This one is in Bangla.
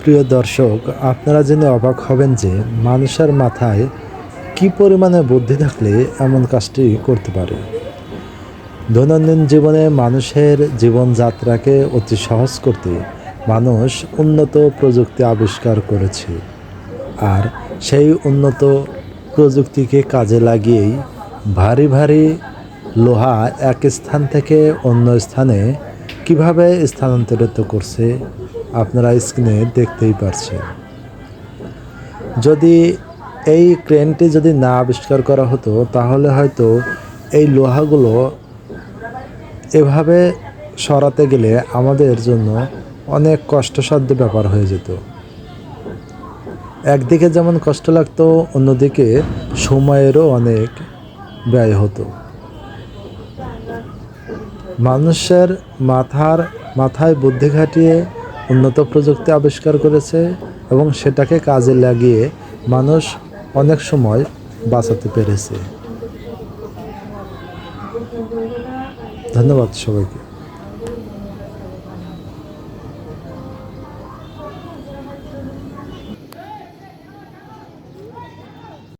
প্রিয় দর্শক, আপনারা জেনে অবাক হবেন যে মানুষের মাথায় কী পরিমাণে বুদ্ধি থাকলে এমন কাজটি করতে পারে। দৈনন্দিন জীবনে মানুষের জীবনযাত্রাকে অতি সহজ করতে মানুষ উন্নত প্রযুক্তি আবিষ্কার করেছে। আর সেই উন্নত প্রযুক্তিকে কাজে লাগিয়েই ভারী ভারী লোহা এক স্থান থেকে অন্য স্থানে কিভাবে স্থানান্তরিত করছে আপনারা স্ক্রিনে দেখতেই পারছেন। যদি এই ক্রেনটি যদি না আবিষ্কার করা হতো তাহলে হয়তো এই লোহাগুলো এভাবে সরাতে গেলে আমাদের জন্য অনেক কষ্টসাধ্য ব্যাপার হয়ে যেত। একদিকে যেমন কষ্ট লাগতো, অন্যদিকে সময়েরও অনেক ব্যয় হতো। মানুষের মাথায় বুদ্ধি খাটিয়ে উন্নত প্রযুক্তি আবিষ্কার করেছে এবং সেটাকে কাজে লাগিয়ে মানুষ অনেক সময় বাঁচাতে পেরেছে। ধন্যবাদ সবাইকে।